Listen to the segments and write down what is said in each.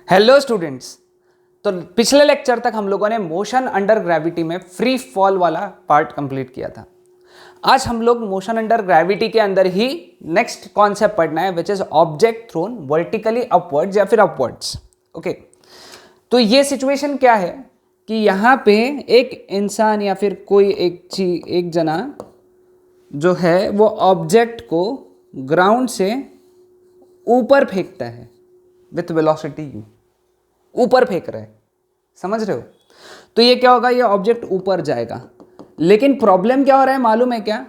Hello students. तो पिछले lecture तक हम लोगों ने मोशन अंडर ग्रेविटी में फ्री फॉल वाला पार्ट कंप्लीट किया था। आज हम लोग मोशन अंडर ग्रेविटी के अंदर ही नेक्स्ट कॉन्सेप्ट पढ़ना है, which is object thrown vertically upwards या फिर अपवर्ड्स। ओके, तो ये सिचुएशन क्या है कि यहाँ पे एक इंसान या फिर कोई एक जना जो है वो ऑब्जेक्ट को ग्राउंड से ऊपर फेंकता है विथ वेलोसिटी u। ऊपर फेंक रहा है, समझ रहे हो? तो ये क्या होगा, ये ऑब्जेक्ट ऊपर जाएगा। लेकिन प्रॉब्लम क्या हो रहा है मालूम है क्या?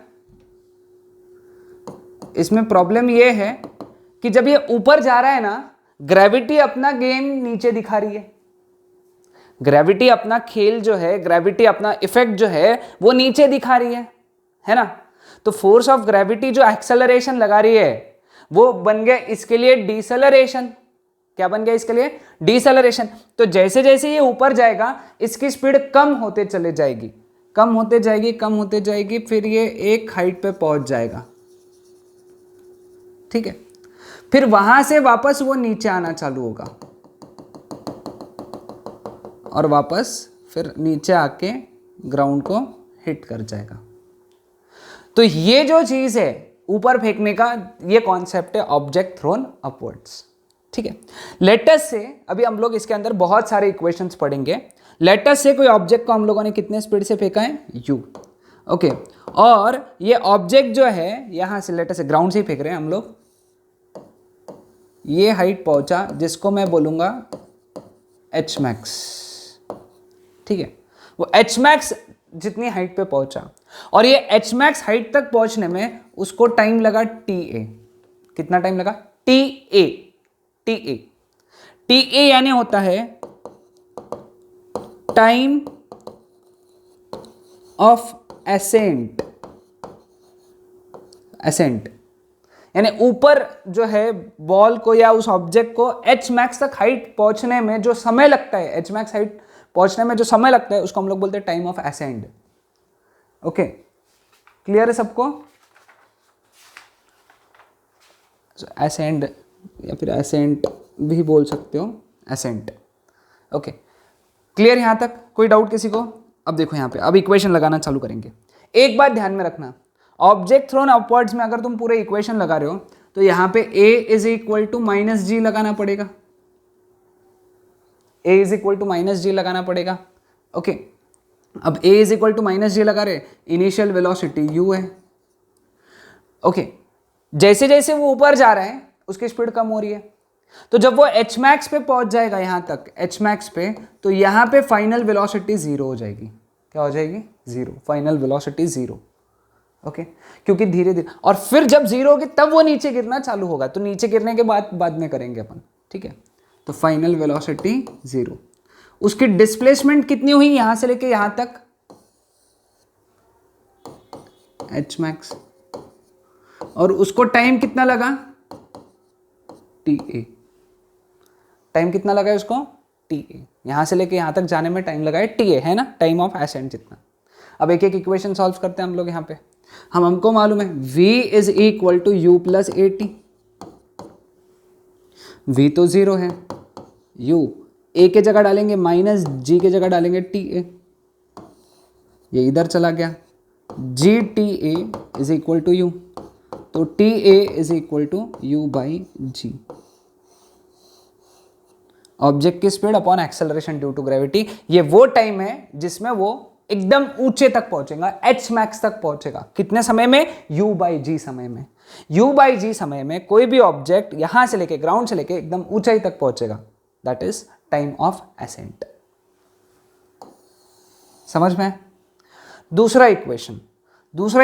इसमें प्रॉब्लम ये है कि जब ये ऊपर जा रहा है ना, ग्रेविटी अपना गेम नीचे दिखा रही है। ग्रेविटी अपना खेल जो है, ग्रेविटी अपना इफेक्ट जो है वो नीचे दिखा रही है ना? तो फोर्स ऑफ ग्रेविटी जो एक्सेलरेशन लगा रही है वो बन गया इसके लिए डिसेलरेशन। क्या बन गया इसके लिए? डिसेलरेशन। तो जैसे जैसे ये ऊपर जाएगा इसकी स्पीड कम होते चले जाएगी, कम होते जाएगी, कम होते जाएगी, फिर ये एक हाइट पे पहुंच जाएगा। ठीक है, फिर वहां से वापस वो नीचे आना चालू होगा और वापस फिर नीचे आके ग्राउंड को हिट कर जाएगा। तो ये जो चीज है ऊपर फेंकने का, ये कॉन्सेप्ट है ऑब्जेक्ट थ्रोन अपवर्ड्स। ठीक है, लेटस से अभी हम लोग इसके अंदर बहुत सारे इक्वेशंस पढ़ेंगे। लेटस से कोई ऑब्जेक्ट को हम लोगों ने कितने स्पीड से फेंका है? u। ओके, और ये ऑब्जेक्ट जो है यहां से लेटस से ग्राउंड से ही फेंक रहे हैं हम लोग, ये हाइट पहुंचा जिसको मैं बोलूंगा h max। ठीक है, वो h max जितनी हाइट पे पहुंचा, और ये h max हाइट तक पहुंचने में उसको टाइम लगा ta। कितना टाइम लगा? ta यानी होता है टाइम ऑफ एसेंट। यानी ऊपर जो है बॉल को या उस ऑब्जेक्ट को h max तक हाइट पहुंचने में जो समय लगता है, h max हाइट पहुंचने में जो समय लगता है उसको हम लोग बोलते हैं time of accent. Okay, clear है सबको? एसेंट या फिर एसेंट भी बोल सकते हो, एसेंट। ओके, क्लियर यहां तक? कोई डाउट किसी को? अब देखो यहां पे, अब इक्वेशन लगाना चालू करेंगे। एक बात ध्यान में रखना, ऑब्जेक्ट थ्रोन अपवर्ड्स में अगर तुम पूरे इक्वेशन लगा रहे हो तो यहां पे a is equal to minus g लगाना पड़ेगा। a is equal to minus g लगाना पड़ेगा। ओके, अब a is equal to minus g लगा रहे, इनिशियल वेलोसिटी u है। ओके, जैसे जैसे वो ऊपर जा रहा है उसकी स्पीड कम हो रही है, तो जब वो h max पे पहुंच जाएगा यहां तक h max पे, तो यहां पे फाइनल वेलोसिटी जीरो हो जाएगी। क्या हो जाएगी? Zero, final velocity zero. Okay, क्योंकि धीरे धीरे, और फिर जब जीरो होगी तब वो नीचे गिरना चालू होगा। तो नीचे गिरने के बाद में करेंगे अपन। ठीक है, तो फाइनल वेलोसिटी जीरो। उसकी डिस्प्लेसमेंट कितनी हुई यहां से लेके यहां तक? h max, और उसको टाइम कितना लगा? ta। टाइम कितना लगा है उसको? ta। यहां से लेके यहां तक जाने में टाइम लगा है ta, है ना? टाइम ऑफ एसेंट जितना। अब एक एक इक्वेशन सॉल्व करते हैं हम लोग। यहां पे हमको मालूम है v is equal to u plus at। v तो जीरो है, u a के जगह डालेंगे माइनस g के जगह डालेंगे ta, ये इधर चला गया। g ta is equal to u, तो TA is equal to u by g. Object की speed upon acceleration due to gravity. ये वो टाइम है जिसमें वो एकदम ऊंचे तक पहुंचेगा, h max तक पहुंचेगा। कितने समय में? u बाई जी समय में। u बाई जी समय में कोई भी ऑब्जेक्ट यहां से लेके, ग्राउंड से लेके एकदम ऊंचाई तक पहुंचेगा। That is time of accent. समझ में? दूसरा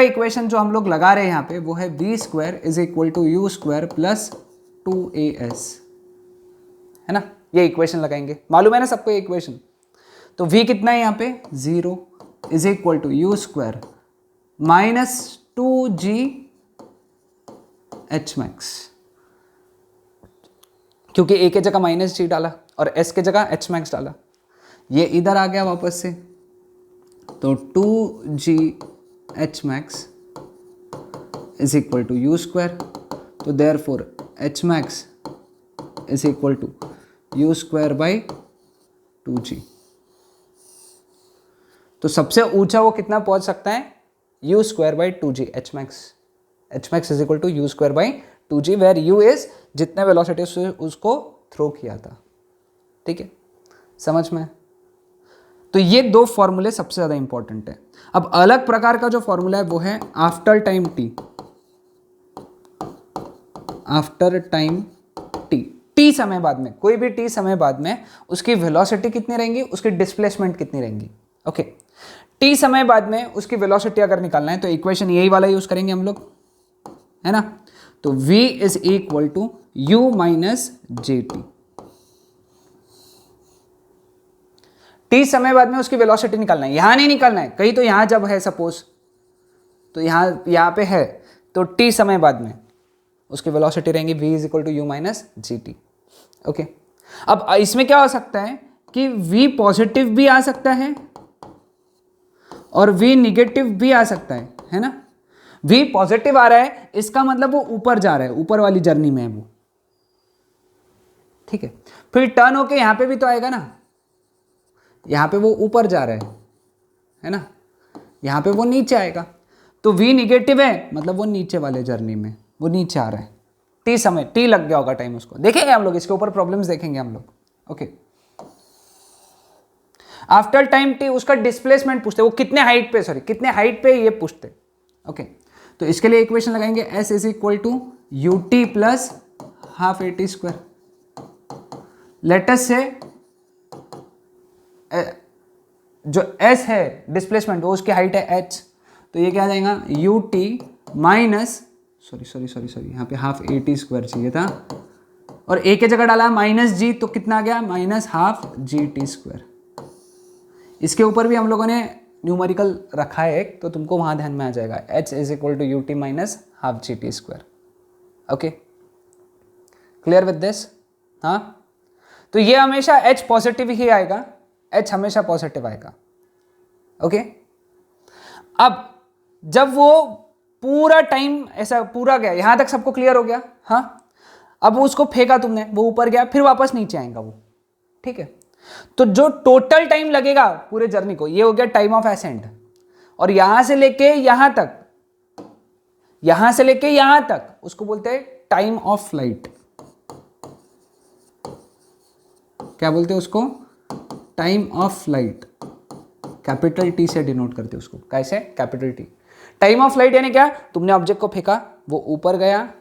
इक्वेशन जो हम लोग लगा रहे हैं यहाँ पे वो है v square is equal to u square plus 2as, है ना? ये इक्वेशन लगाएंगे, मालूम है ना सबको ये इक्वेशन? तो v कितना है यहाँ पे? 0 is equal to u square minus 2g h max, क्योंकि a के जगह माइनस g डाला और s के जगह h max डाला, ये इधर आ गया वापस से। तो 2g h max is equal to u square, तो therefore h max is equal to u square by 2g। तो सबसे ऊंचा वो कितना पहुंच सकता है, u square by 2g, h max is equal to u square by 2g, where u is जितने वेलोसिटी से उसको थ्रो किया था। ठीक है, समझ में? तो ये दो फॉर्मूले सबसे ज्यादा इंपॉर्टेंट है। अब अलग प्रकार का जो फॉर्मूला है वो है after time T. After time T समय बाद में, कोई भी टी समय बाद में उसकी वेलोसिटी कितनी रहेंगी, उसकी डिस्प्लेसमेंट कितनी रहेंगी। ओके, टी समय बाद में उसकी वेलोसिटी अगर निकालना है तो इक्वेशन यही वाला यूज करेंगे हम लोग, है ना। तो v is equal to u minus g t. T समय बाद में उसकी वेलोसिटी निकालना है, यहां नहीं निकालना है, कहीं तो यहां जब है सपोज, तो यहां पे है, तो टी समय बाद में उसकी वेलोसिटी रहेंगी v is equal to u minus g t. Okay, अब इसमें क्या हो सकता है कि v पॉजिटिव भी आ सकता है और v निगेटिव भी आ सकता है ना। v पॉजिटिव आ रहा है, इसका मतलब वो ऊपर जा रहा है, ऊपर वाली जर्नी में है वो। ठीक है, फिर टर्न होके यहां पे भी तो आएगा ना, यहां पे वो ऊपर जा रहा है ना, यहां पे वो नीचे आएगा। तो v निगेटिव है, मतलब वो नीचे वाले जर्नी में, वो नीचे आ रहा है। टी समय, टी लग गया होगा टाइम उसको, देखेंगे हम लोग इसके ऊपर प्रॉब्लम्स देखेंगे हम लोग। ओके, आफ्टर टाइम टी उसका डिस्प्लेसमेंट पूछते, वो कितने हाइट पे, सॉरी कितने हाइट पे ये पूछते। ओके, तो इसके लिए इक्वेशन लगाएंगे s is equal to u t plus half a t square. Let's से जो s है डिस्प्लेसमेंट, वो उसकी हाइट है h, तो ये क्या आ जाएगा यू टी माइनस, सॉरी यहाँ पे हाफ ए टी स्क्वायर चाहिए था और a के जगह डाला माइनस जी, तो कितना आ गया minus half g t square. इसके ऊपर भी हम लोगों ने न्यूमेरिकल रखा है एक, तो तुमको वहां ध्यान में आ जाएगा, h is equal to u t minus half g t square. Okay, clear with this? हाँ, तो ये हमेशा h पॉजिटिव ही आएगा, h हमेशा पॉजिटिव आएगा। ओके, अब जब वो पूरा टाइम ऐसा पूरा गया, यहां तक सबको क्लियर हो गया? हाँ, अब उसको फेंका तुमने, वो ऊपर गया, फिर वापस नीचे आएगा वो। ठीक है, तो जो टोटल टाइम लगेगा पूरे जर्नी को, ये हो गया टाइम ऑफ एसेंट। और यहां से लेके यहां तक, यहां से लेके यहां तक उसको बोलते हैं टाइम ऑफ फ्लाइट। क्या बोलते हैं उसको? Time of flight. Capital T से डिनोट करते हैं उसको, कैसे? Capital T. Time of flight यानी क्या, तुमने ऑब्जेक्ट को फेंका, वो ऊपर गया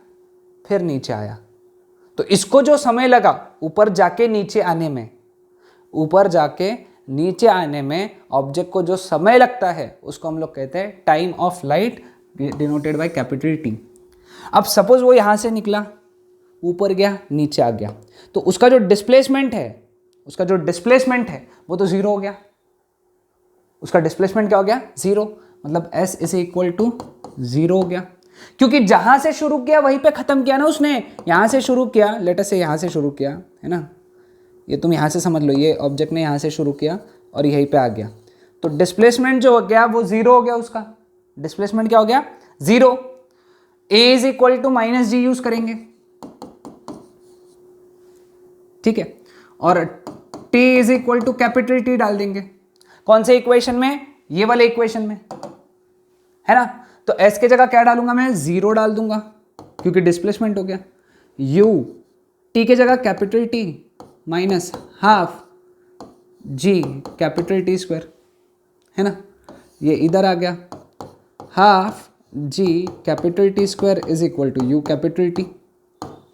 फिर नीचे आया, तो इसको जो समय लगा ऊपर जाके नीचे आने में, ऊपर जाके नीचे आने में ऑब्जेक्ट को जो समय लगता है उसको हम लोग कहते हैं time of flight, denoted by capital T. अब सपोज वो यहां से निकला, ऊपर गया, नीचे आ गया, तो उसका जो डिस्प्लेसमेंट है, वो तो जीरो हो गया। उसका डिस्प्लेसमेंट क्या हो गया? जीरो, मतलब s is equal to zero हो गया, क्योंकि जहां से शुरू किया वहीं पे खत्म किया ना उसने। यहां से शुरू किया, लेटर से यहां से शुरू किया, है ना, ये तुम यहां से समझ लो, ये ऑब्जेक्ट ने यहां से शुरू किया और यहीं पे आ गया, तो डिस्प्लेसमेंट जो हो गया वो जीरो हो गया। उसका डिस्प्लेसमेंट क्या हो गया? Zero. a is equal to minus g use करेंगे, ठीक है, और t is equal to capital T डाल देंगे। कौन से इक्वेशन में? ये वाले इक्वेशन में, है ना। तो s के जगह क्या डालूंगा मैं? जीरो डाल दूंगा, क्योंकि डिस्प्लेसमेंट हो गया। u, t के जगह capital T minus half g capital T square, है ना, ये इधर आ गया, half g capital T square is equal to u capital T,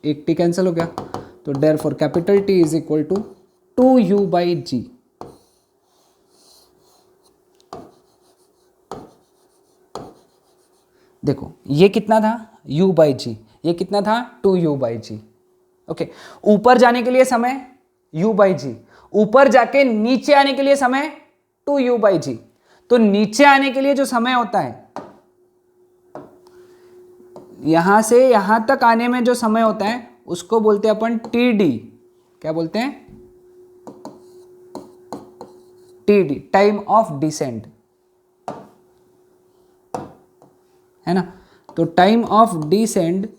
एक t कैंसिल हो गया, तो therefore capital T is equal to 2u by g. देखो ये कितना था? u बाई जी, ये कितना था? 2u by g. ओके, ऊपर जाने के लिए समय u बाई जी, ऊपर जाके नीचे आने के लिए समय 2u बाई जी। तो नीचे आने के लिए जो समय होता है, यहां से यहां तक आने में जो समय होता है उसको बोलते हैं अपन TD। क्या बोलते हैं? TD, टाइम ऑफ डिसेंट, है ना। तो टाइम ऑफ डिसेंट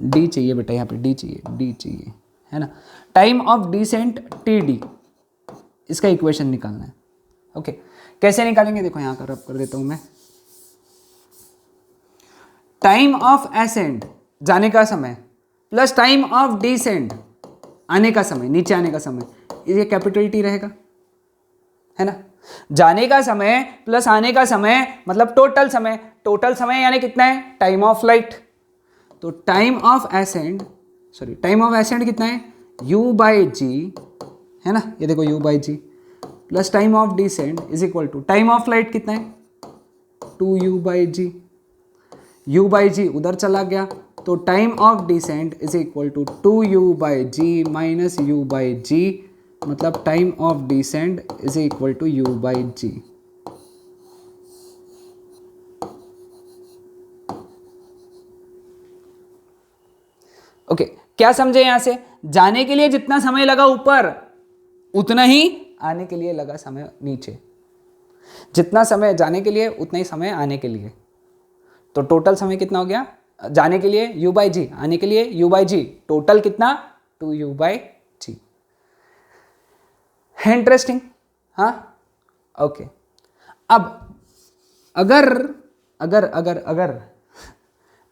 डी चाहिए बेटा, यहाँ पे डी चाहिए, है ना। Time of descent t d, इसका इक्वेशन निकालना है। ओके, कैसे निकालेंगे, देखो यहाँ कर देता हूँ मैं। टाइम ऑफ एसेंड जाने का समय प्लस टाइम ऑफ डिसेंड आने का समय, नीचे आने का समय, ये कैपिटल टी रहेगा, है ना। जाने का समय प्लस आने का समय मतलब टोटल समय, टोटल समय यानी कितना है, टाइम ऑफ फ्लाइट। तो टाइम ऑफ एसेंड कितना है, u बाई जी, है ना, ये देखो u by g plus time of descent is equal to time of flight कितना है, 2u by g. u by g उधर चला गया, तो time of descent is equal to 2u by g minus u by g, मतलब time of descent is equal to u by g. Okay, क्या समझे यहां से, जाने के लिए जितना समय लगा ऊपर उतना ही आने के लिए लगा समय नीचे, जितना समय जाने के लिए उतना ही समय आने के लिए। तो टोटल समय कितना हो गया, जाने के लिए u बाई जी, आने के लिए u बाई जी, टोटल कितना 2u बाई जी। है इंटरेस्टिंग, हाँ। ओके, अब अगर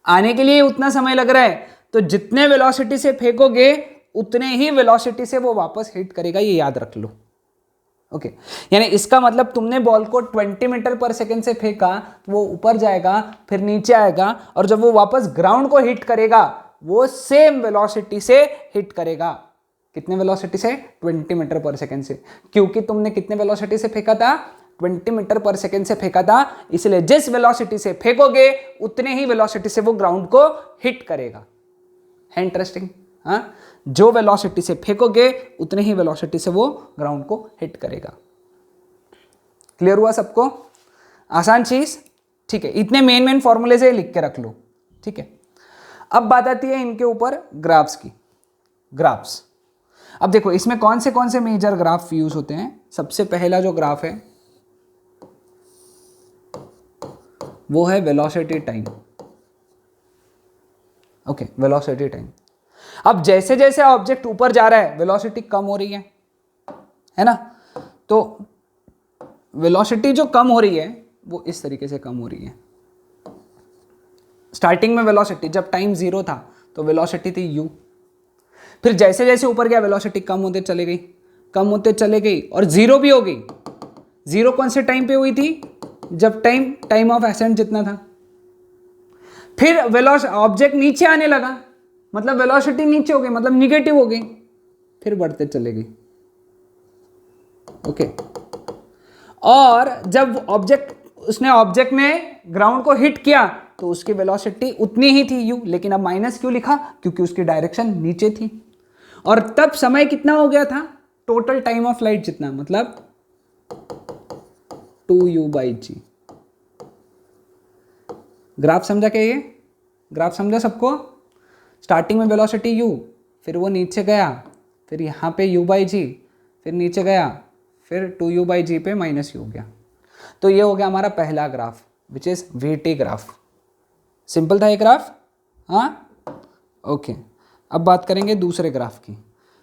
आने के लिए उतना समय लग रहा है तो जितने वेलोसिटी से फेंकोगे उतने ही वेलोसिटी से वो वापस हिट करेगा, ये याद रख लो। ओके, यानी इसका मतलब तुमने बॉल को 20 मीटर पर सेकेंड से फेंका तो वो ऊपर जाएगा, फिर नीचे आएगा, और जब वो वापस ग्राउंड को हिट करेगा वो सेम वेलोसिटी से हिट करेगा। कितने वेलोसिटी से, 20 मीटर पर सेकेंड से, क्योंकि तुमने कितने वेलोसिटी से फेंका था, 20 मीटर पर सेकेंड से फेंका था, इसलिए जिस वेलोसिटी से फेंकोगे उतने ही वेलोसिटी से वो ग्राउंड को हिट करेगा। है इंटरेस्टिंग, हाँ, जो वेलोसिटी से फेंकोगे उतने ही वेलोसिटी से वो ग्राउंड को हिट करेगा। क्लियर हुआ सबको, आसान चीज, ठीक है। इतने मेन फॉर्मूले से लिख के रख लो, ठीक है। अब बात आती है इनके ऊपर ग्राफ्स की। ग्राफ्स, अब देखो इसमें कौन से मेजर ग्राफ यूज होते हैं। सबसे पहला जो ग्राफ है वो है velocity time. Okay, velocity time. अब जैसे जैसे ऑब्जेक्ट ऊपर जा रहा है वेलोसिटी कम हो रही है ना। तो वेलोसिटी जो कम हो रही है वो इस तरीके से कम हो रही है। स्टार्टिंग में वेलोसिटी जब टाइम 0 था तो वेलोसिटी थी u, फिर जैसे जैसे ऊपर गया वेलोसिटी कम होते चले गई और 0 भी हो गई। 0 कौन से टाइम पे हुई थी, जब टाइम ऑफ एसेंट जितना था। फिर ऑब्जेक्ट नीचे आने लगा, मतलब वेलोसिटी नीचे हो गई, मतलब निगेटिव हो गई, फिर बढ़ते चले गई। ओके, और जब ऑब्जेक्ट ने ग्राउंड को हिट किया तो उसकी वेलोसिटी उतनी ही थी u, लेकिन अब माइनस क्यों लिखा, क्योंकि उसकी डायरेक्शन नीचे थी। और तब समय कितना हो गया था, टोटल टाइम ऑफ फ्लाइट जितना, मतलब 2u बाई जी। ग्राफ समझा क्या, ये ग्राफ समझा सबको। स्टार्टिंग में वेलोसिटी u, फिर वो नीचे गया, फिर यहाँ पे u बाई जी, फिर नीचे गया, फिर 2u बाई जी पे माइनस u हो गया। तो ये हो गया हमारा पहला graph, which is VT graph. Simple था ये ग्राफ, हाँ। ओके, अब बात करेंगे दूसरे ग्राफ की।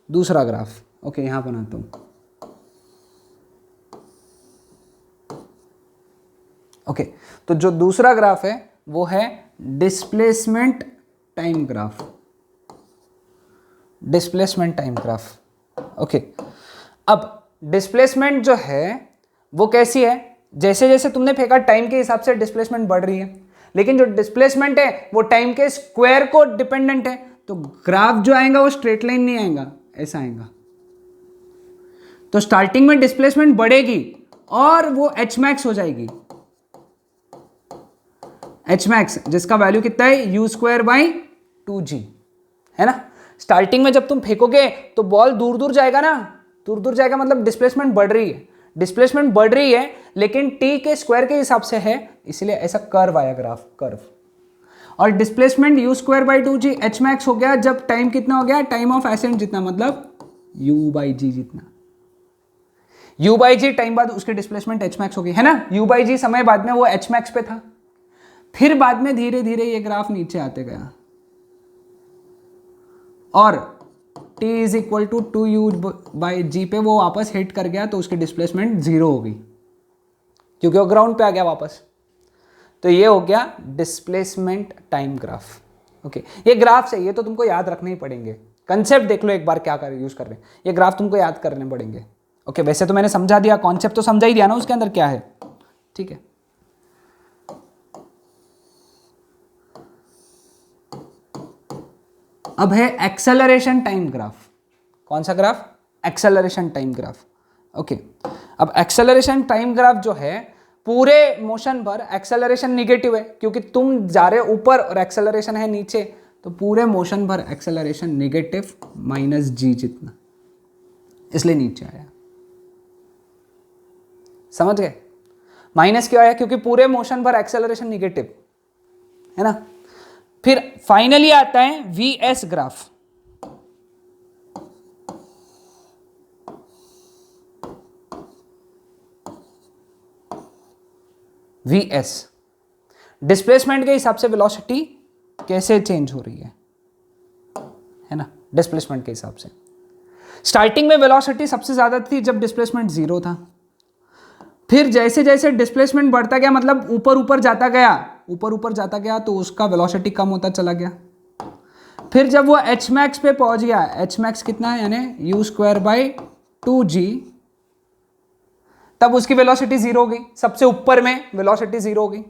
दूसरा ग्राफ, ओके, यहाँ बनाता हूँ। ओके, तो जो दूसरा ग्राफ है वो है displacement time graph. Displacement time graph. Okay, अब डिस्प्लेसमेंट जो है वो कैसी है, जैसे जैसे तुमने फेंका टाइम के हिसाब से डिस्प्लेसमेंट बढ़ रही है, लेकिन जो डिस्प्लेसमेंट है वो टाइम के स्क्वायर को डिपेंडेंट है। तो ग्राफ जो आएगा वो स्ट्रेट लाइन नहीं आएगा, ऐसा आएगा। तो स्टार्टिंग में डिस्प्लेसमेंट बढ़ेगी और वो एच मैक्स हो जाएगी। एच मैक्स जिसका वैल्यू कितना है, यू स्क्वायर बाई 2g, है ना। स्टार्टिंग में जब तुम फेंकोगे तो बॉल दूर दूर जाएगा ना, दूर दूर जाएगा मतलब डिस्प्लेसमेंट बढ़ रही है। डिस्प्लेसमेंट बढ़ रही है लेकिन t के स्क्वायर के हिसाब से है, इसलिए ऐसा कर्व आया, ग्राफ कर्व। और displacement you square by 2g, h max हो गया जब टाइम कितना हो गया, टाइम ऑफ एसेंट जितना, मतलब u बाई जी जितना। u बाई जी टाइम बाद उसकी डिस्प्लेसमेंट एच मैक्स हो गई, है ना। u बाई जी समय बाद में वो एच मैक्स पे था, फिर बाद में धीरे धीरे ये ग्राफ नीचे आते गया। और t is equal to 2u/g पे वो वापस हिट कर गया तो उसकी डिस्प्लेसमेंट 0 हो गई क्योंकि वो ग्राउंड पे आ गया वापस। तो ये हो गया डिस्प्लेसमेंट टाइम ग्राफ। ओके, ये ग्राफ्स है, ये तो तुमको याद रखने ही पड़ेंगे। कंसेप्ट देख लो एक बार क्या कर यूज कर रहे हैं, ये ग्राफ तुमको याद करने पड़ेंगे। ओके, वैसे तो मैंने समझा दिया, कॉन्सेप्ट तो समझा ही दिया ना उसके अंदर क्या है। ठीक है, अब है एक्सेलरेशन टाइम ग्राफ। कौन सा graph? Acceleration time graph. Okay, अब एक्सेलरेशन टाइम ग्राफ जो है पूरे मोशन पर एक्सेलरेशन निगेटिव है क्योंकि तुम जा रहे हो ऊपर और एक्सेलरेशन है नीचे, तो पूरे मोशन पर एक्सेलरेशन निगेटिव -g जितना, इसलिए नीचे आया। समझ गए? माइनस क्यों आया? क्योंकि पूरे मोशन पर एक्सेलरेशन निगेटिव है ना। फिर फाइनली आता है वीएस ग्राफ। वीएस डिस्प्लेसमेंट के हिसाब से वेलोसिटी कैसे चेंज हो रही है ना, डिस्प्लेसमेंट के हिसाब से। स्टार्टिंग में वेलोसिटी सबसे ज्यादा थी जब डिस्प्लेसमेंट 0 था। फिर जैसे जैसे डिस्प्लेसमेंट बढ़ता गया, मतलब ऊपर ऊपर जाता गया तो उसका वेलोसिटी कम होता चला गया। फिर जब वो एच मैक्स पे पहुंच गया, एच मैक्स कितना है यानी u²/2g, तब उसकी वेलोसिटी 0 हो गई, सबसे ऊपर में वेलोसिटी 0 हो गई।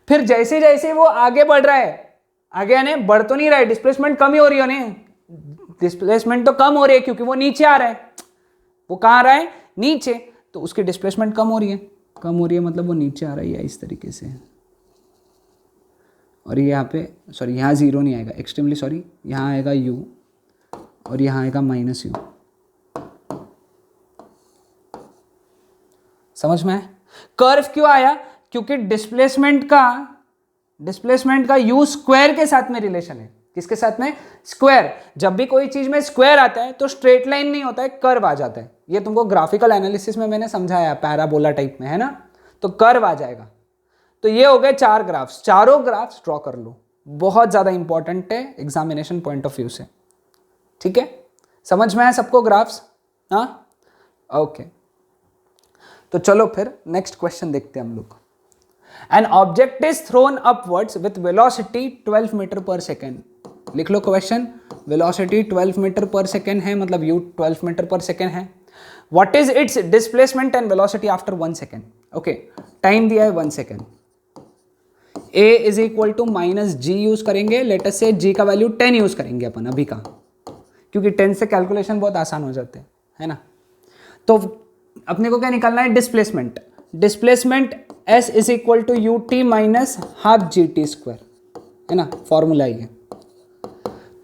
फिर जैसे जैसे वो आगे बढ़ रहा है, आगे यानी बढ़ तो नहीं रहा है, डिस्प्लेसमेंट कम ही हो रही है ना, डिस्प्लेसमेंट तो कम हो रही है क्योंकि वो नीचे आ रहा है। वो कहाँ आ रहा है? नीचे, तो उसकी डिस्प्लेसमेंट कम हो रही है मतलब वो नीचे आ रही है इस तरीके से। और ये यहाँ पे सॉरी, यहाँ 0 नहीं आएगा, एक्सट्रीमली सॉरी, यहाँ आएगा u और यहाँ आएगा -u। समझ में? कर्व क्यों आया? क्योंकि डिस्प्लेसमेंट का u² के साथ में रिलेशन है। किसके साथ में? स्क्वायर। जब भी कोई चीज में स्क्वायर आता है तो स्ट्रेट लाइन नहीं होता है, कर्व आ जाता है। ये तुमको ग्राफिकल एनालिसिस में मैंने समझाया, पैराबोला टाइप में है ना, तो कर्व आ जाएगा। तो ये हो गए 4 ग्राफ्स, चारों ग्राफ्स ड्रॉ कर लो, बहुत ज्यादा इंपॉर्टेंट है एग्जामिनेशन पॉइंट ऑफ व्यू से। ठीक है, समझ में आया सबको ग्राफ्स? हाँ, ओके। तो चलो फिर नेक्स्ट क्वेश्चन देखते हैं हम लोग। An object is thrown upwards with velocity 12 meter per second. लिख लो question, velocity 12 meter per second है, मतलब u 12 मीटर पर सेकेंड है। What is its displacement and velocity after 1 second. Okay, time दिया है 1 second. a is equal to -g use करेंगे, let us से g का वैल्यू 10 यूज करेंगे अपन अभी का, क्योंकि 10 से कैलकुलेशन बहुत आसान हो जाते हैं, है ना। तो अपने को क्या निकालना है? Displacement. Displacement s is equal to ut -12 gt², है ना, फॉर्मूला ये।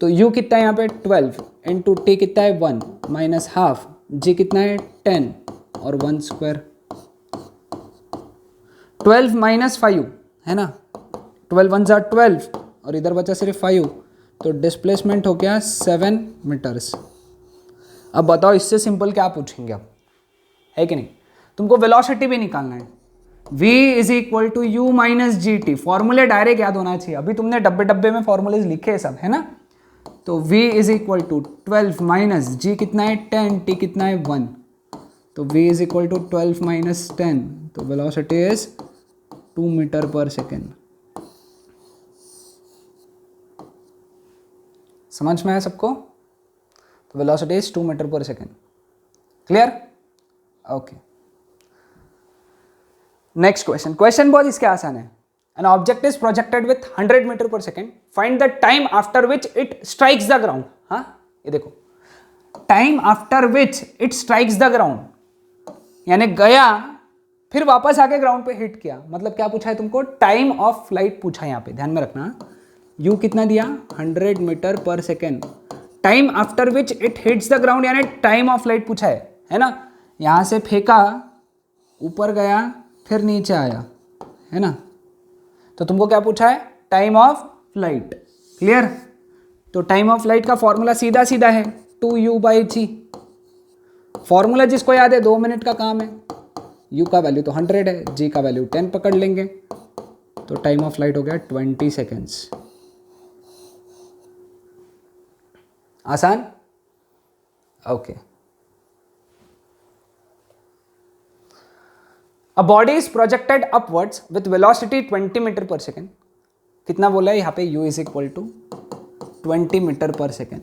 तो u कितना है यहाँ पे 12 इंटू t कितना है 1 -12, g कितना है 10 और 1²। 12 -5 है ना, 12 1 = 12 और इधर बचा सिर्फ 5, तो डिस्प्लेसमेंट हो गया 7 मीटर्स। अब बताओ इससे सिंपल क्या पूछेंगे अब, है कि नहीं? तुमको वेलोसिटी भी निकालना है। v is equal to u -gt, फॉर्मूले डायरेक्ट याद होना चाहिए। अभी तुमने डब्बे डब्बे में फॉर्मूलेज लिखे सब, है ना। तो v is equal to 12 minus g कितना है 10, t कितना है 1, तो v इज इक्वल टू 12 - 10, तो velocity is 2 metre per second. समझ में आया सबको? तो velocity is 2 metre per second. Clear? Okay, next question. Question बहुत इसके आसान है। An object is projected with 100 metre per second, find the time after which it strikes the ground. हाँ, ये देखो, time after which it strikes the ground, यानी गया फिर वापस आके ग्राउंड पे हिट किया, मतलब क्या पूछा है तुमको? टाइम ऑफ फ्लाइट पूछा है। यहाँ पे ध्यान में रखना, u कितना दिया 100 metre per second, time after which it hits the ground यानी टाइम ऑफ फ्लाइट पूछा है ना। यहां से फेंका, ऊपर गया, फिर नीचे आया, है ना, तो तुमको क्या पूछा है? Time of flight. क्लियर? तो टाइम ऑफ फ्लाइट का फॉर्मूला सीधा सीधा है 2u/g। फॉर्मूला जिसको याद है 2 मिनट का काम है। u का वैल्यू तो 100 है, g का वैल्यू 10 पकड़ लेंगे, तो टाइम ऑफ फ्लाइट हो गया 20 सेकेंड्स। आसान? Okay. A body is projected upwards with velocity 20 metre per second. कितना बोला है यहाँ पे? u is equal to 20 metre per second.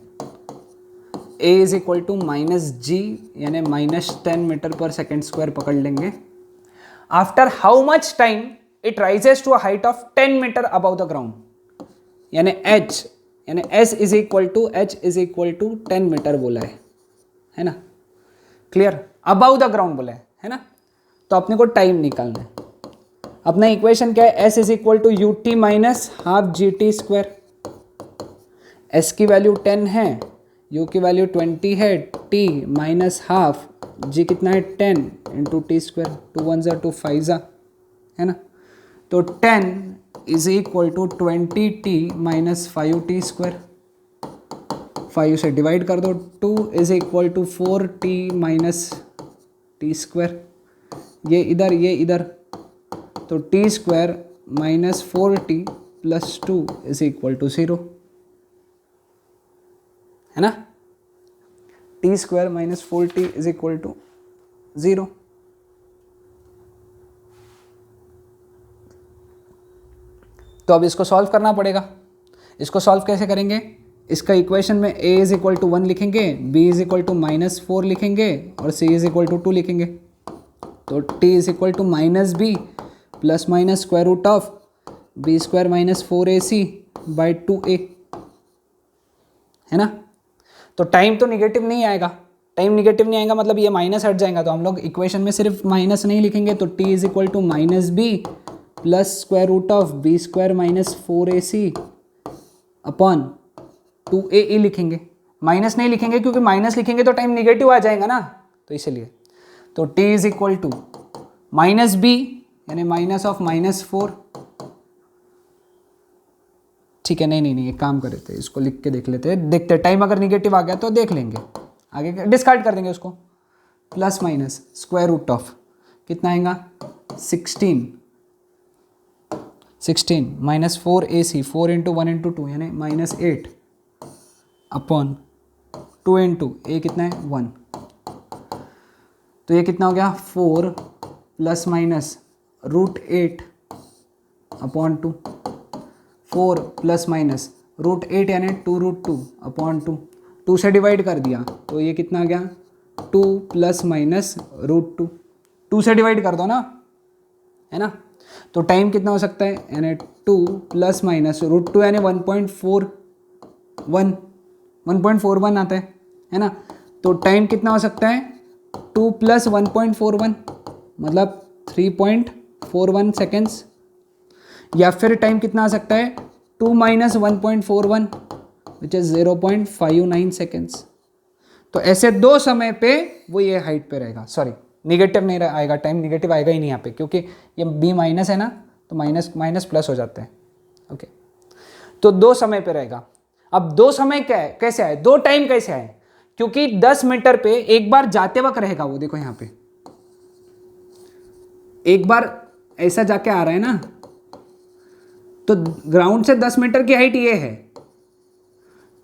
a is equal to minus g यानी -10 मीटर पर सेकेंड स्क्वायर पकड़ लेंगे। After how much time it rises to a height of 10 metre above the ground, यानी h यानी s is equal to h is equal to 10 metre बोला है ना? Clear? Above the ground बोला है ना? तो अपने को टाइम निकालना है। अपना इक्वेशन क्या है? s is equal to u t minus half g t square. s की वैल्यू 10 है, u की वैल्यू 20 है, t माइनस हाफ, g कितना है 10 इंटू टी स्क्वायर, 2 1 ज़ा 2 5 ज़ा, है ना? तो 10 is equal to 20t minus 5t square. 5 से डिवाइड कर दो, 2 is equal to 4t minus t square. ये इधर, तो t square minus 4t plus 2 is equal to 0, है ना? T square minus 4t is equal to 0। तो अब इसको सॉल्व करना पड़ेगा। इसको सॉल्व कैसे करेंगे? इसका इक्वेशन में a इज इक्वल टू 1 लिखेंगे, b इज इक्वल टू -4 लिखेंगे और c इज इक्वल टू 2 लिखेंगे। तो t is equal to minus b plus minus square root of b square minus 4ac by 2a, है ना? तो टाइम तो निगेटिव नहीं आएगा। टाइम निगेटिव नहीं आएगा मतलब ये माइनस हट जाएगा, तो हम लोग इक्वेशन में सिर्फ माइनस नहीं लिखेंगे। तो t is equal to minus b plus square root of b square minus 4ac upon 2ae लिखेंगे। माइनस नहीं लिखेंगे क्योंकि माइनस लिखेंगे तो टाइम निगेटिव आ जाएगा ना, तो इसलिए। तो t is equal to minus b यानी माइनस ऑफ -4। ठीक है, नहीं एक काम कर लेते हैं, इसको लिख के देख लेते हैं, देखते हैं टाइम अगर निगेटिव आ गया तो देख लेंगे, आगे डिस्कार्ड कर देंगे उसको। Plus minus square root of कितना आएगा 16 माइनस 4ac, 4 इंटू 1 इंटू 2 यानी -8 अपॉन 2 इंटू ए कितना है 1, तो ये कितना हो गया 4 plus minus √8 upon 2, 4 plus minus √8 यानी 2√2 अपॉन 2, 2 से डिवाइड कर दिया तो ये कितना आ गया 2 प्लस माइनस √2, 2 से डिवाइड कर दो ना, है ना? तो टाइम कितना हो सकता है यानी 2 प्लस माइनस √2 यानी 1.41 आता है ना? तो टाइम कितना हो सकता है 2 प्लस 1.41 मतलब 3.41 सेकेंड्स, या फिर टाइम कितना आ सकता है 2 माइनस 1.41 विच इज 0.59 सेकेंड्स। तो ऐसे दो समय पे वो ये हाइट पे रहेगा, सॉरी निगेटिव नहीं आएगा, टाइम निगेटिव आएगा ही नहीं यहाँ पे क्योंकि ये b माइनस है ना, तो माइनस माइनस प्लस हो जाता है। ओके, तो दो समय पे रहेगा। अब दो समय क्या है, कैसे आए, दो टाइम कैसे आए, क्योंकि 10 मीटर पे एक बार जाते वक्त रहेगा वो, देखो यहाँ पे एक बार ऐसा जाके आ रहा है ना, तो ग्राउंड से 10 मीटर की हाइट ये है,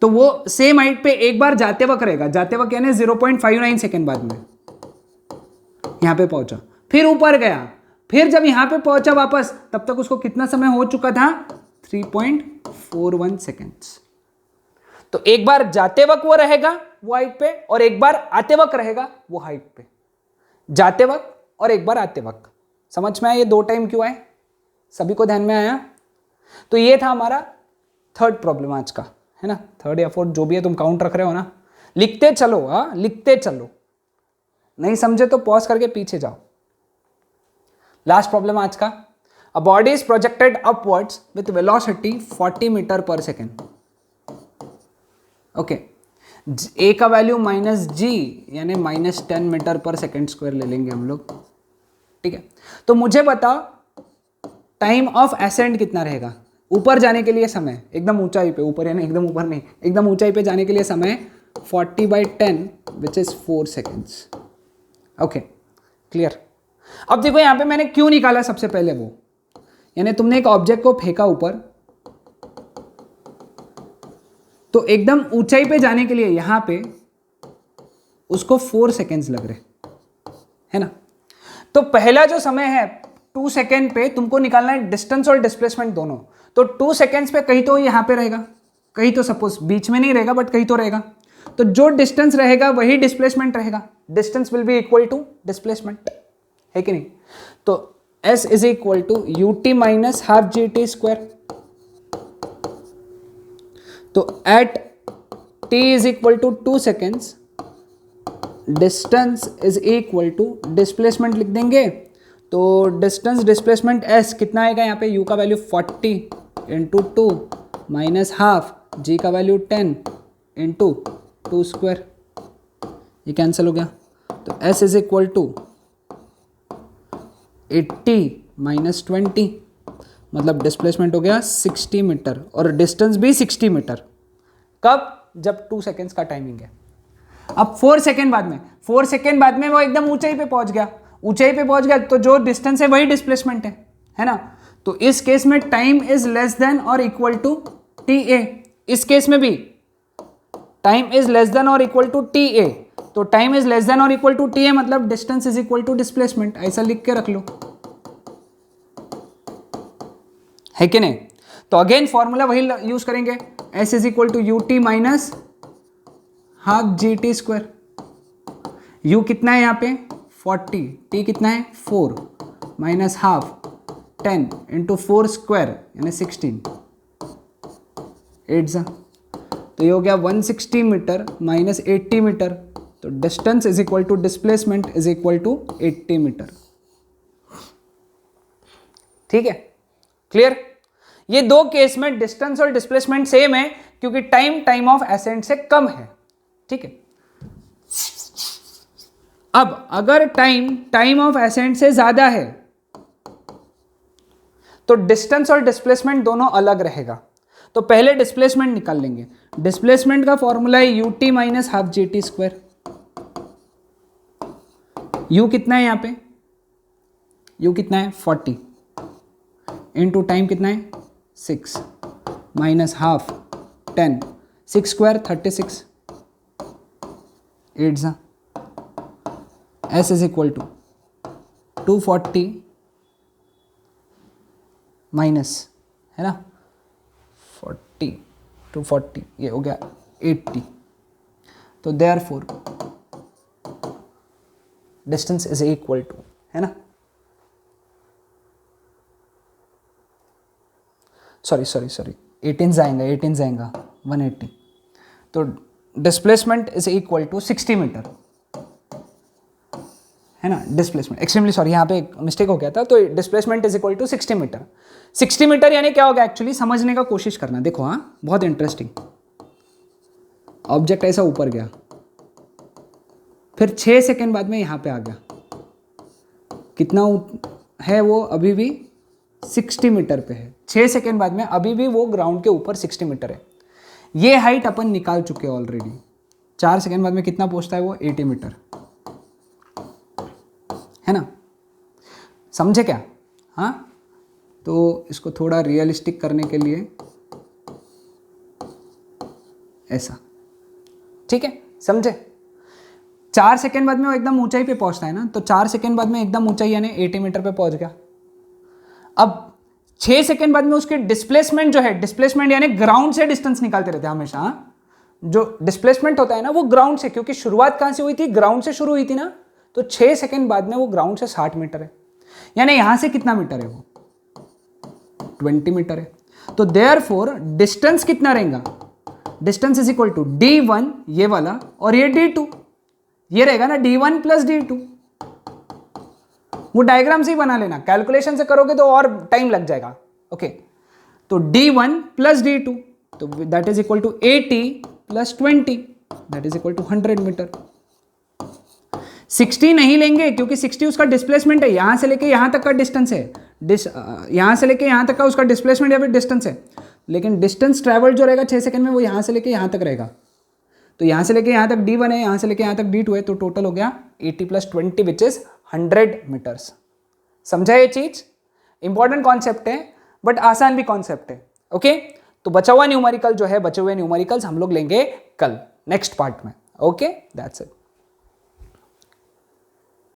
तो वो सेम हाइट पे एक बार जाते वक्त रहेगा, जाते वक्त यानी 0.59 सेकेंड बाद में यहां पे पहुंचा, फिर ऊपर गया, फिर जब यहां पे पहुंचा वापस तब तक उसको कितना समय हो चुका था 3.41 सेकेंड्स। तो एक बार जाते वक्त वो रहेगा वो हाइट पे और एक बार आते वक्त रहेगा वो हाइट पे, जाते वक्त और एक बार आते वक्त। समझ में आया ये दो टाइम क्यों आए, सभी को ध्यान में आया? तो ये था हमारा थर्ड प्रॉब्लम आज का, है ना? थर्ड या फोर्थ जो भी है, तुम काउंट रख रहे हो ना, लिखते चलो, हाँ लिखते चलो, नहीं समझे तो पॉज करके पीछे जाओ। लास्ट प्रॉब्लम आज का, a body is projected upwards with velocity 40 meter per second. Okay, a का वैल्यू -g यानी -10 मीटर पर सेकेंड स्क्वायर ले लेंगे हम लोग, ठीक है? तो मुझे बताओ टाइम ऑफ एसेंड कितना रहेगा, ऊपर जाने के लिए समय, एकदम ऊंचाई पे, ऊपर यानी एकदम ऊपर नहीं, एकदम ऊंचाई पे जाने के लिए समय 40/10 which is 4 seconds. Okay, clear? अब देखो यहां पे मैंने क्यों निकाला सबसे पहले वो, यानी तुमने एक ऑब्जेक्ट को फेंका ऊपर, तो एकदम ऊंचाई पे जाने के लिए यहां पे उसको 4 सेकेंड्स लग रहे, है ना। तो पहला जो समय है 2 सेकेंड पे तुमको निकालना है डिस्टेंस और डिस्प्लेसमेंट दोनों। तो 2 सेकेंड्स पे कहीं तो यहां पे रहेगा, कहीं तो सपोज बीच में नहीं रहेगा बट कहीं तो रहेगा। तो जो डिस्टेंस रहेगा वही डिस्प्लेसमेंट रहेगा, distance will be equal to displacement, है कि नहीं। तो S is equal to ut minus half g t square. तो at t is equal to 2 seconds distance is equal to displacement लिख देंगे। तो डिस्टेंस डिस्प्लेसमेंट s कितना आएगा यहाँ पे, u का value 40 into 2 minus half, g का वैल्यू 10 इंटू 2 स्क्वायर, ये कैंसिल हो गया। तो s is equal to 80 minus 20, मतलब डिस्प्लेसमेंट हो गया 60 मीटर और डिस्टेंस भी 60 मीटर। कब, जब 2 सेकेंड्स का टाइमिंग है। अब 4 सेकेंड बाद में, 4 सेकेंड बाद में वो एकदम ऊंचाई पे पहुंच गया, ऊंचाई पे पहुंच गया तो जो डिस्टेंस है वही डिस्प्लेसमेंट है ना। तो इस केस में टाइम इज लेस देन और इक्वल टू टी ए। इस केस में भी टाइम इज लेस देन और इक्वल टू टी ए। तो टाइम इज लेस देन और इक्वल टू टी ए मतलब distance is equal to displacement, ऐसा लिख के रख लो, है कि नहीं। तो अगेन फॉर्मूला वही यूज करेंगे, s is equal to u t minus half g t square. u कितना है यहाँ पे 40, t कितना है 4 माइनस हाफ 10 इंटू 4 स्क्वायर यानी 16, 8 जा। तो ये हो गया 160 मीटर माइनस 80 मीटर। तो distance is equal to displacement is equal to 80 meter. ठीक है, क्लियर। ये दो केस में डिस्टेंस और डिस्प्लेसमेंट सेम है क्योंकि टाइम ऑफ एसेंट से कम है। ठीक है, अब अगर टाइम ऑफ एसेंट से ज्यादा है तो डिस्टेंस और डिस्प्लेसमेंट दोनों अलग रहेगा। तो पहले डिस्प्लेसमेंट निकाल लेंगे। डिस्प्लेसमेंट का फॉर्मूला है you t minus half g t square. You कितना है यहां पे, यू कितना है 40 इंटू टाइम कितना है 6 माइनस हाफ 10, 6 स्क्वायर 36, 8 जा। S is equal to 240 minus, है ना 40, 240 ये हो गया 80। तो therefore distance is equal to, है ना, सॉरी 18 जाएंगा 180। तो displacement is equal to 60 meter, है ना। डिस्प्लेसमेंट एक्सट्रीमली सॉरी, यहाँ पे एक मिस्टेक हो गया था। तो displacement is equal to 60 meter. 60 meter यानी क्या होगा एक्चुअली, समझने का कोशिश करना। देखो हाँ, बहुत इंटरेस्टिंग। ऑब्जेक्ट ऐसा ऊपर गया, फिर 6 सेकेंड बाद में यहाँ पे आ गया, कितना है वो, अभी भी 60 मीटर पे है। 6 सेकेंड बाद में अभी भी वो ग्राउंड के ऊपर 60 मीटर है। ये हाइट अपन निकाल चुके हैं ऑलरेडी। 4 सेकेंड बाद में कितना पहुंचता है वो, 80 मीटर, है ना। समझे क्या, हाँ। तो इसको थोड़ा रियलिस्टिक करने के लिए ऐसा, ठीक है, समझे। 4 सेकेंड बाद में वो एकदम ऊंचाई पे पहुंचता है ना, तो 4 सेकेंड बाद में एकदम ऊंचाई यानी 80 मीटर पे पहुंच गया। अब 6 सेकेंड बाद में उसके डिस्प्लेसमेंट जो है, डिस्प्लेसमेंट यानी ग्राउंड से डिस्टेंस निकालते रहते हैं हमेशा, हाँ? जो डिस्प्लेसमेंट होता है ना वो ग्राउंड से, क्योंकि शुरुआत कहां से हुई थी, ग्राउंड से शुरू हुई थी ना। तो 6 सेकेंड बाद में वो ग्राउंड से 60 मीटर है, यानी यहां से कितना मीटर है वो, 20 मीटर है। तो देयरफॉर डिस्टेंस कितना रहेगा, distance is equal to d1 ये वाला और ये d2, ये रहेगा ना d1 प्लस d2। वो डायग्राम से ही बना लेना, कैलकुलेशन से करोगे तो और टाइम लग जाएगा। ओके, तो d1 प्लस d2, तो that is equal to 80 plus 20, that is equal to 100 meter. 60 नहीं लेंगे क्योंकि 60 उसका डिस्प्लेसमेंट है, यहां से लेके यहां तक का डिस्टेंस है, यहां से लेके यहां तक का उसका डिस्प्लेसमेंट या फिर डिस्टेंस है। लेकिन डिस्टेंस ट्रैवल जो रहेगा 6 सेकंड में वो यहां से लेके यहां तक रहेगा। तो यहां से लेके यहां तक d1 है, यहां से लेके यहां तक d2 है, तो टोटल हो गया 80 प्लस 20 विच इज 100 मीटर्स। समझा ये चीज, इंपॉर्टेंट कॉन्सेप्ट है बट आसान भी कॉन्सेप्ट है। ओके, तो बचा हुआ न्यूमेरिकल जो है, बचे हुए न्यूमेरिकल्स हम लोग लेंगे कल नेक्स्ट पार्ट में। Okay, that's it.